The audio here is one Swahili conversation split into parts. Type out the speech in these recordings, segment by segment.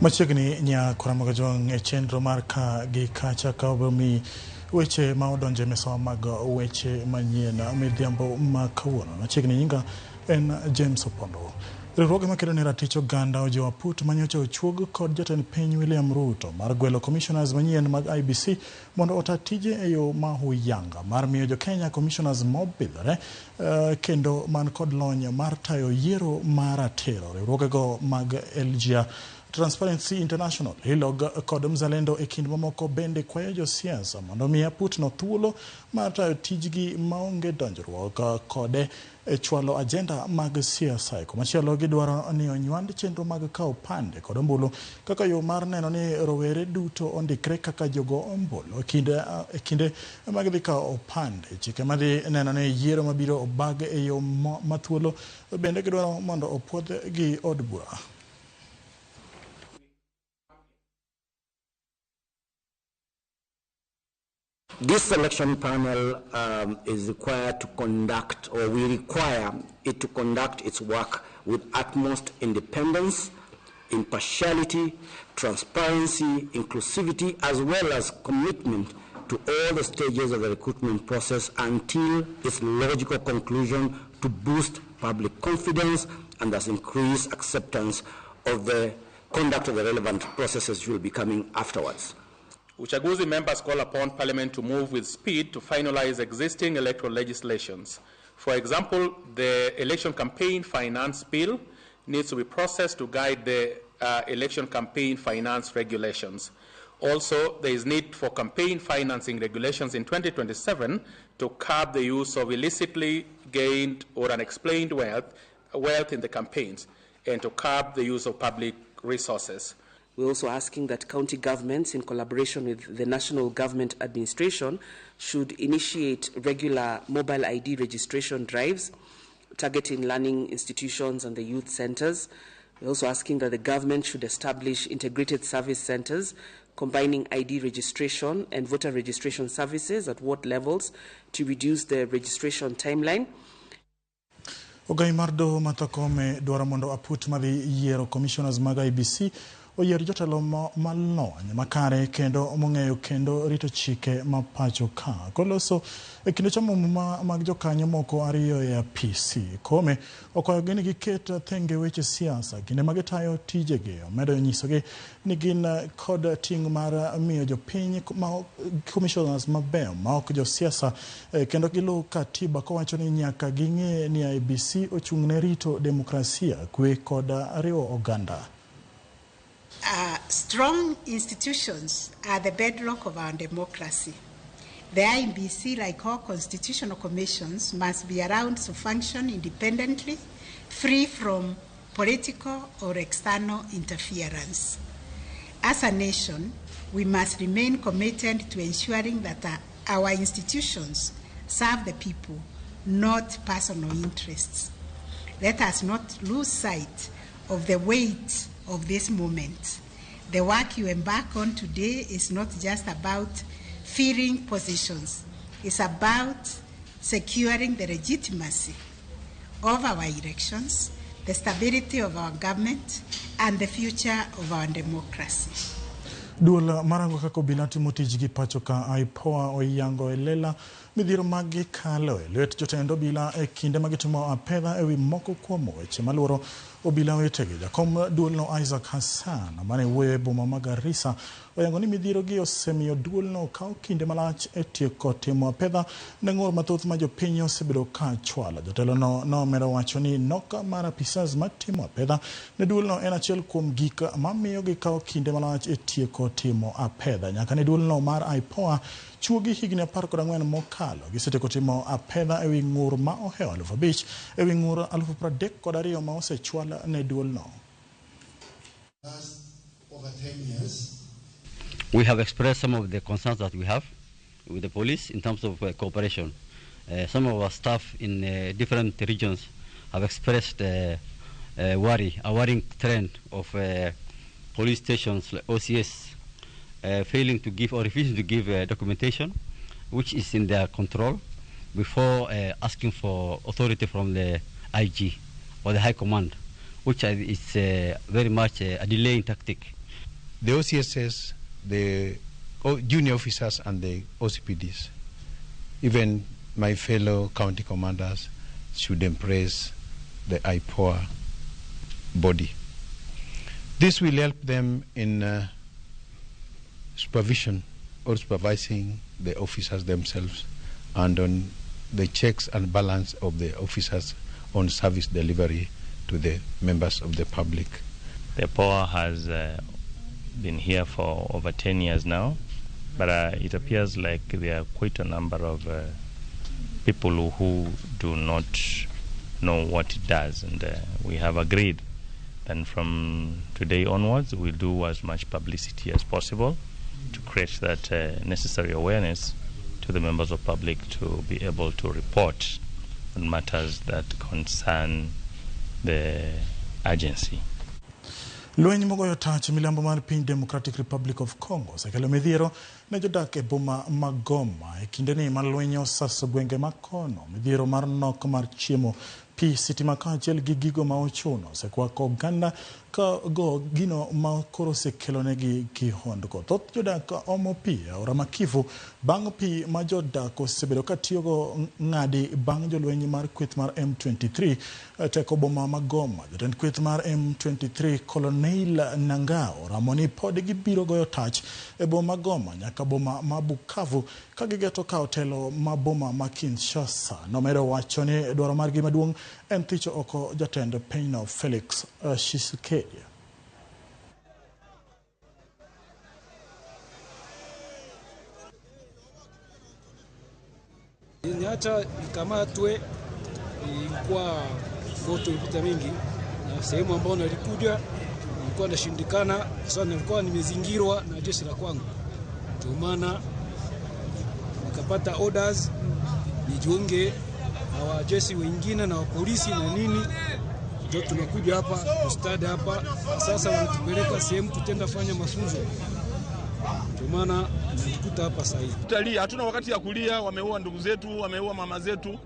Machiegni nya Ramogi jong e chenro mar ka gi kacha ka obomi weche ma odonje meso mag weche manyien midhiambo ma kawuono. Machiegni nyinga en James Opondo. Riwruoge makelo ne ratich oganda ojiwo put manyocha ochuog kod jatend piny William Ruto mar gwelo commissioners manyien mag IBC mondo ota tije e yo ma huyanga mar miyo jo Kenya commissioners mobidhore kendo man kod lony mar tayo yiero mar ratiro. Riwruoge go mag LGA Transparency International, Hilog kod Mzalendo e kind mamoko bende kwayo josiasa mondo miya putno thuolo mar tayo tijgi maonge donjruok kode e chwalo agenda mag siasa. Komachielo gidwaro ni onywand chenro mag kawo pande kod ombulu kaka yo mar neno ni rowere duto ondikre kaka jogo ombulu e kinde mag dhi kawo pande. Chike madhi neno ni yiero mabiro obag e yo mathuolo bende gidwaro mondo opuodh gi od bura. This selection panel is required to conduct, or we require it to conduct its work with utmost independence, impartiality, transparency, inclusivity, as well as commitment to all the stages of the recruitment process until its logical conclusion to boost public confidence and thus increase acceptance of the conduct of the relevant processes which will be coming afterwards. Uchaguzi members call upon Parliament to move with speed to finalize existing electoral legislations. For example, the election campaign finance bill needs to be processed to guide the election campaign finance regulations. Also, there is need for campaign financing regulations in 2027 to curb the use of illicitly gained or unexplained wealth in the campaigns and to curb the use of public resources. We're also asking that county governments, in collaboration with the National Government Administration, should initiate regular mobile ID registration drives targeting learning institutions and the youth centers. We're also asking that the government should establish integrated service centers combining ID registration and voter registration services at ward levels to reduce the registration timeline. Ogai mardo matakome dwaro mondo aput madhi yiero commissioners mag IBC oyier jotelo malony makare kendo mong'eyo kendo rito chike ma pacho ka koloso e kinde chamo mag jokanyo moko ariyo e APC. Kome okwayo gini giket thenge weche siasa kinde magitayo tijegi, omedo nyisogi ni gin kod ting' mar miyo jopiny commissioners mabeyo ma ok jo siasa kendo giluw katiba kowacho ni nyaka ging'e ni IBC ochung'ne rito demokrasia, kwe kod riwo oganda. Strong institutions are the bedrock of our democracy. The IBC, like all constitutional commissions, must be around to function independently, free from political or external interference. As a nation, we must remain committed to ensuring that our institutions serve the people, not personal interests. Let us not lose sight of the weight of this moment. The work you embark on today is not just about filling positions. It's about securing the legitimacy of our elections, the stability of our government, and the future of our democracy. Duola marango kako bilati motijigi pacho ka aipoa oyango elela midhiro magi kalo lwet jotendo bila e kinde magitimo apedha ewi moko kuom weche maluoro obila wetegi. Jakom duolno Isaac Hassan mane wuoyo e boma ma Garissa oyango ni midhiro gi osemiyo duolno kawo kinde malach e tieko timo apedha ne ng'ur mathoth ma jopiny osebedo ka chwalo. Jotelo nomedo wacho ni nok mar apisas matimo apedha ne duolno en achiel kuom gik mamiyo gikawo kinde malach e tieko timo apedha. Nyaka ne duolno mar IPOA chuogi higni 14 mokalo gisetieko timo apedha ewi ng'ur ma ohewo 5,000 ewi ng'ur 32,000 ma osechwal ne duolno. Over 10 years, we have expressed some of the concerns that we have with the police in terms of cooperation. Some of our staff in different regions have expressed a worrying trend of police stations like OCS failing to give or refusing to give documentation which is in their control before asking for authority from the IG or the High Command, which is very much a delaying tactic the OCSS, the junior officers and the OCPDs, even my fellow county commanders should embrace the IPOA body. This will help them in supervision or supervising the officers themselves and on the checks and balance of the officers on service delivery to the members of the public. The IPOA has been here for over 10 years now, but it appears like there are quite a number of people who do not know what it does, and we have agreed that from today onwards we'll do as much publicity as possible to create that necessary awareness to the members of public to be able to report on matters that concern the agency. Lweny mogoyo tach milambo mar piny Democratic Republic of Congo osekelo midhiero ne jodak e boma ma Goma e kinde ni ma lweny osaso gwenge makono. Midhiero mar nok mar chiemo, pi, sitima kaachiel gi gigo ma ochuno osekwako oganda ka go gino ma koro osekelonegi kihondko. Thoth jodak omo pi e aora ma Kivu bang' pi ma jodak osebedo ka tiyogo ng'adi bang' jolweny mar kweth mar M23 teko boma ma Goma. Jatend kweth mar M23 Colonel Nangao Ramoni pod gibiro goyo tach e boma Goma nyaka boma ma Bukavu ka gigeto ka otelo ma boma ma Kinshasa. Nomedo wacho ni dwaro margi maduong' en thicho oko jatend pinyno Felix Tshisekedi. Niacha ikamatwe, ilikuwa moto ilipita mingi na sehemu ambao nalikuja nilikuwa nashindikana, sasa nilikuwa nimezingirwa na jeshi la kwangu. Ndio maana nikapata orders nijiunge na wajeshi wengine na polisi na nini. Ndio tunakuja hapa kustadi hapa, sasa wanatupeleka sehemu tutenda fanya mafunzo. Ndio maana nilikuta hapa sasa hivi. Tutalii, hatuna wakati ya kulia, wameua ndugu zetu, wameua mama zetu.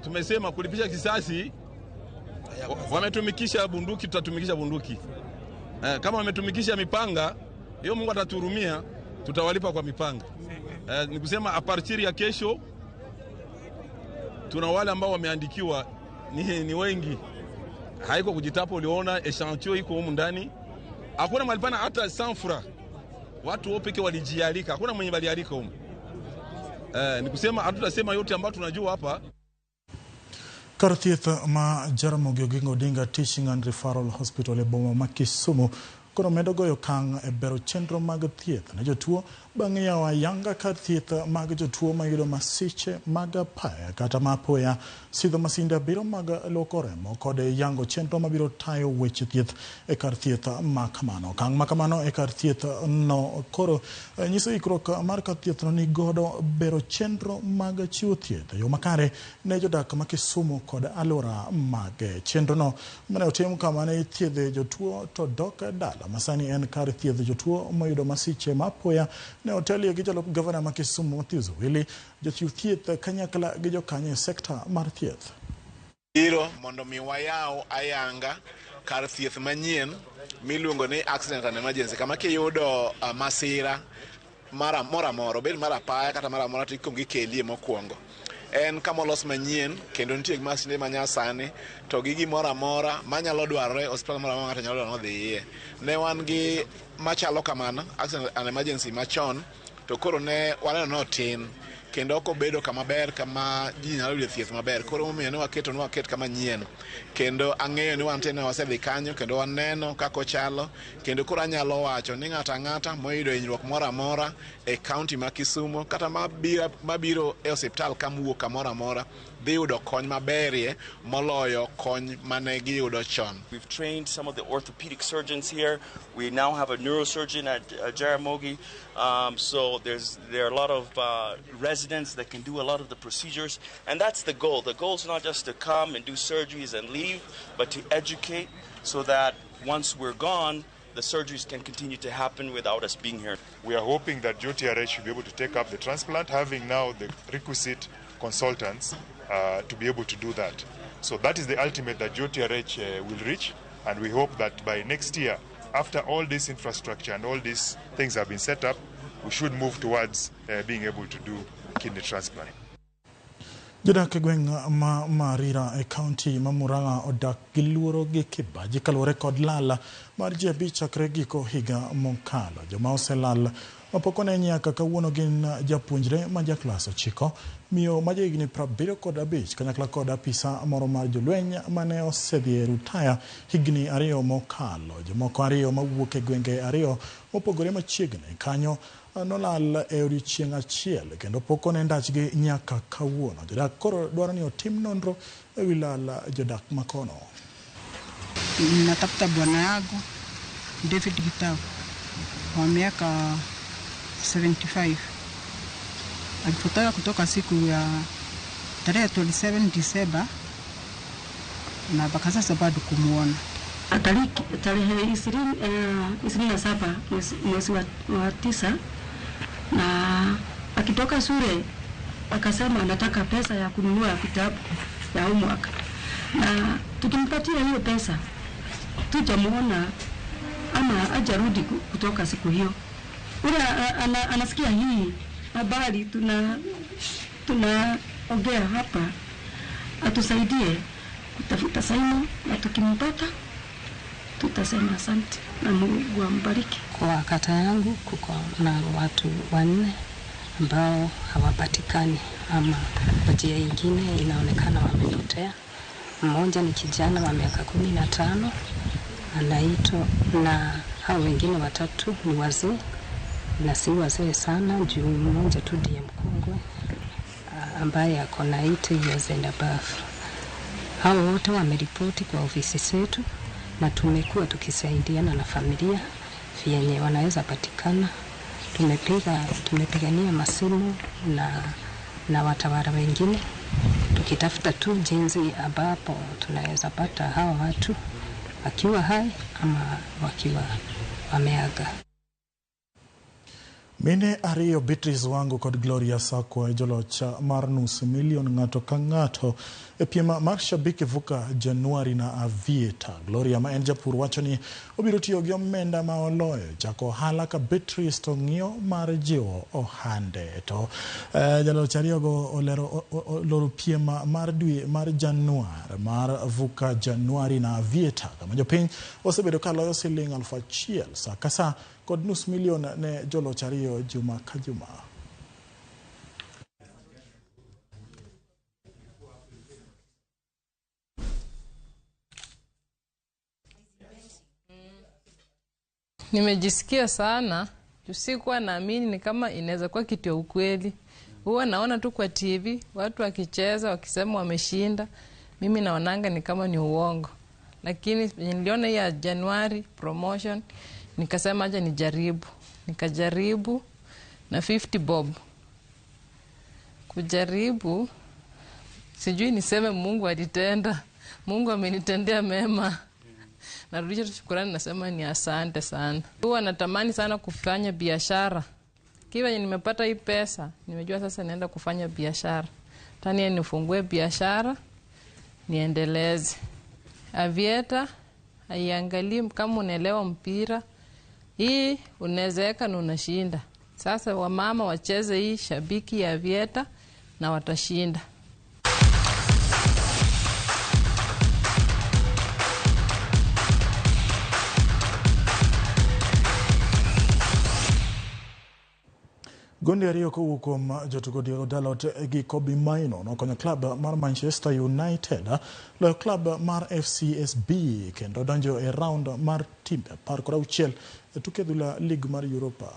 Tumesema kulipisha kisasi. Wametumikisha bunduki, tutatumikisha bunduki. Kama wametumikisha mipanga, hiyo Mungu ataturumia, tutawalipa kwa mipanga. Ni kusema a partir ya kesho tuna wale ambao wameandikiwa ni wengi. Haiko kujitapo, uliona echantio iko humu ndani. Hakuna malipana hata sanfra. Watu wopeke walijialika, hakuna mwenye balialika humu. Ni kusema hatutasema yote ambayo tunajua hapa. Karthieth ma Ramogi Oginga Odinga Teaching and Referral Hospital e boma ma Kisumu koro medo goyo kang' e bero chenro mag thieth ne jotuo bang' yawo ayanga kar thieth mag jotuo mayudo masiche mag apaya kata mapoya, sidho masinde abiro mag loko remo kod yango chenro mabiro tayo weche thieth e kar thieth ma kamano. Kang' ma kamano e kar thieth no koro nyiso ikruok mar kar thieth no ni godo bero chenro mag chiwo thieth yo makare ne jodak ma Kisumu kod alwora mag chenro no mane otim kamane thiedhe jotuo to dok dala. Masani en kar thiedho jotuo mayudo masiche mapoya ne hotel gi jalup gavana ma Kisumu Mathias Wili jochiw thieth kanyakla gi jokanyo e sekta mar thieth. Iro mondo mi wayaw ayanga kar thieth manyien miluongo ni accident and emergency kama kiyudo masira mora moro bed mara apaya kata mara mora tikongi kelie mokwongo. En kama los manyien kendo nitie masinde manyasani to gi gimora mora manyalo dwarore hospital mora mora ng'ato nyalo dhiye. Ne wan gi machalo kamano accident and emergency machon to koro ne waneno no tin kendo ok obedo kama ber kama ji nyalo yudo thieth maber. Koro omiyo ne waket kama nyien kendo ang'eyo ni wan tene wasedhi kanyo kendo waneno kako chalo kendo koro anyalo wacho ni ng'ata moyudo hinyruok mora mora e county ma Kisumu kata mabiro e hospital kamuo kamora mora dhi yudo kony maberie moloyo kony mane giyudo chon. We've trained some of the orthopedic surgeons here. We now have a neurosurgeon at Ramogi. So there are a lot of residents that can do a lot of the procedures, and that's the goal. The goal is not just to come and do surgeries and leave, but to educate so that once we're gone, the surgeries can continue to happen without us being here. We are hoping that JOTRH should be able to take up the transplant, having now the requisite consultants to be able to do that. So that is the ultimate that JOTRH will reach, and we hope that by next year after all this infrastructure and all these things have been set up, we should move towards being able to do kidney transplant. Jodak gweng ma Marira e county ma Murang'a odak gi luoro gi kibaji kalore kod lala mar ji abich chakre giko higa mokalo. Joma oselal mapoko ne nyaka kawuono gin japuonjre ma jaklas 9, miyo ma jahigni 75 kanyakla kod apisa moro mar jolweny mane osedhi e rutaya higni 2 mokalo. Jomoko 2 mawuok e gwenge 2 mopogore machiegni kanyo nolal e odiochieng' achiel kendo poko ne ndachgi nyaka kawuono. Jodak koro dwaro ni otim nonro e wi lal jodak makono. Natafuta bwana yangu David Gitau wa miaka 75. Alipotoka kutoka siku ya tarehe 27 Disemba na mpaka sasa bado kumuona. Tarehe 27 mwezi wa 9 na akitoka shule akasema anataka pesa ya kununua vitabu ya mwaka, na tukimpatia hiyo pesa tutamuona ama ajarudi kutoka siku hiyo. Anasikia hii habari, tunaongea hapa atusaidie kutafuta Simon, na tukimpata tutasema asante na Mungu ambariki. Kwa kata yangu kuko na watu 4 ambao hawapatikani ama kwa njia nyingine inaonekana wamepotea. Mmoja ni kijana wa miaka 15 anaitwa, na hao wengine 3 ni wazee na si wazee sana, juu mmoja tu ndiye mkongwe ambaye ako na 80 years and above. Hao wote wameripoti kwa ofisi zetu na tumekuwa tukisaidiana na familia vyenye wanaweza patikana. Tumepigania masimu na watawala wengine tukitafuta tu jinsi ambapo tunaweza pata hao watu wakiwa hai ama wakiwa wameaga. Mine ariyo Beatrice Wangu kod Gloria Sakwa jolocha mar $500,000 ng'ato ka ng'ato e piem mar shabiki vuka Januari na Avieta. Gloria ma en japur wacho ni obiro tiyo gi omenda ma oloyo chako ohala ka Beatrice to ng'iyo mar jiwo ohande. To jaloch ariyogo olero loro piem mar dwe mar Januari mar vuka Januari na Avieta kama jopiny osebedo ka loyo siling 1,000 sa ka sa kod $500,000 ne joloch ariyo juma ka juma. Nimejisikia sana, sikuwa naamini ni kama inaweza kuwa kitu ya ukweli. Huwa naona tu kwa TV watu wakicheza wakisema wameshinda, mimi naonanga ni kama ni uongo. Lakini niliona hii ya Januari promotion, nikasema aje nijaribu. Nikajaribu na 50 bob. Kujaribu, sijui niseme Mungu alitenda. Mungu amenitendea mema. Narudisha shukrani, nasema ni asante sana. Huwa natamani sana kufanya biashara. Kiwa nimepata hii pesa, nimejua sasa naenda kufanya biashara. Tani nifungue biashara, niendeleze. Avieta, haiangalii kama unaelewa mpira. Hii unazeeka na unashinda. Sasa wamama wacheze hii shabiki ya Avieta na watashinda. Gondi ariyo kowuok kuom jotugo Diego Dalot gi Kobe Maino nokonyo klab mar Manchester United loyo klab mar FCSB kendo donjo e round mar timbe 16 e tuke adhula lig mar Europa.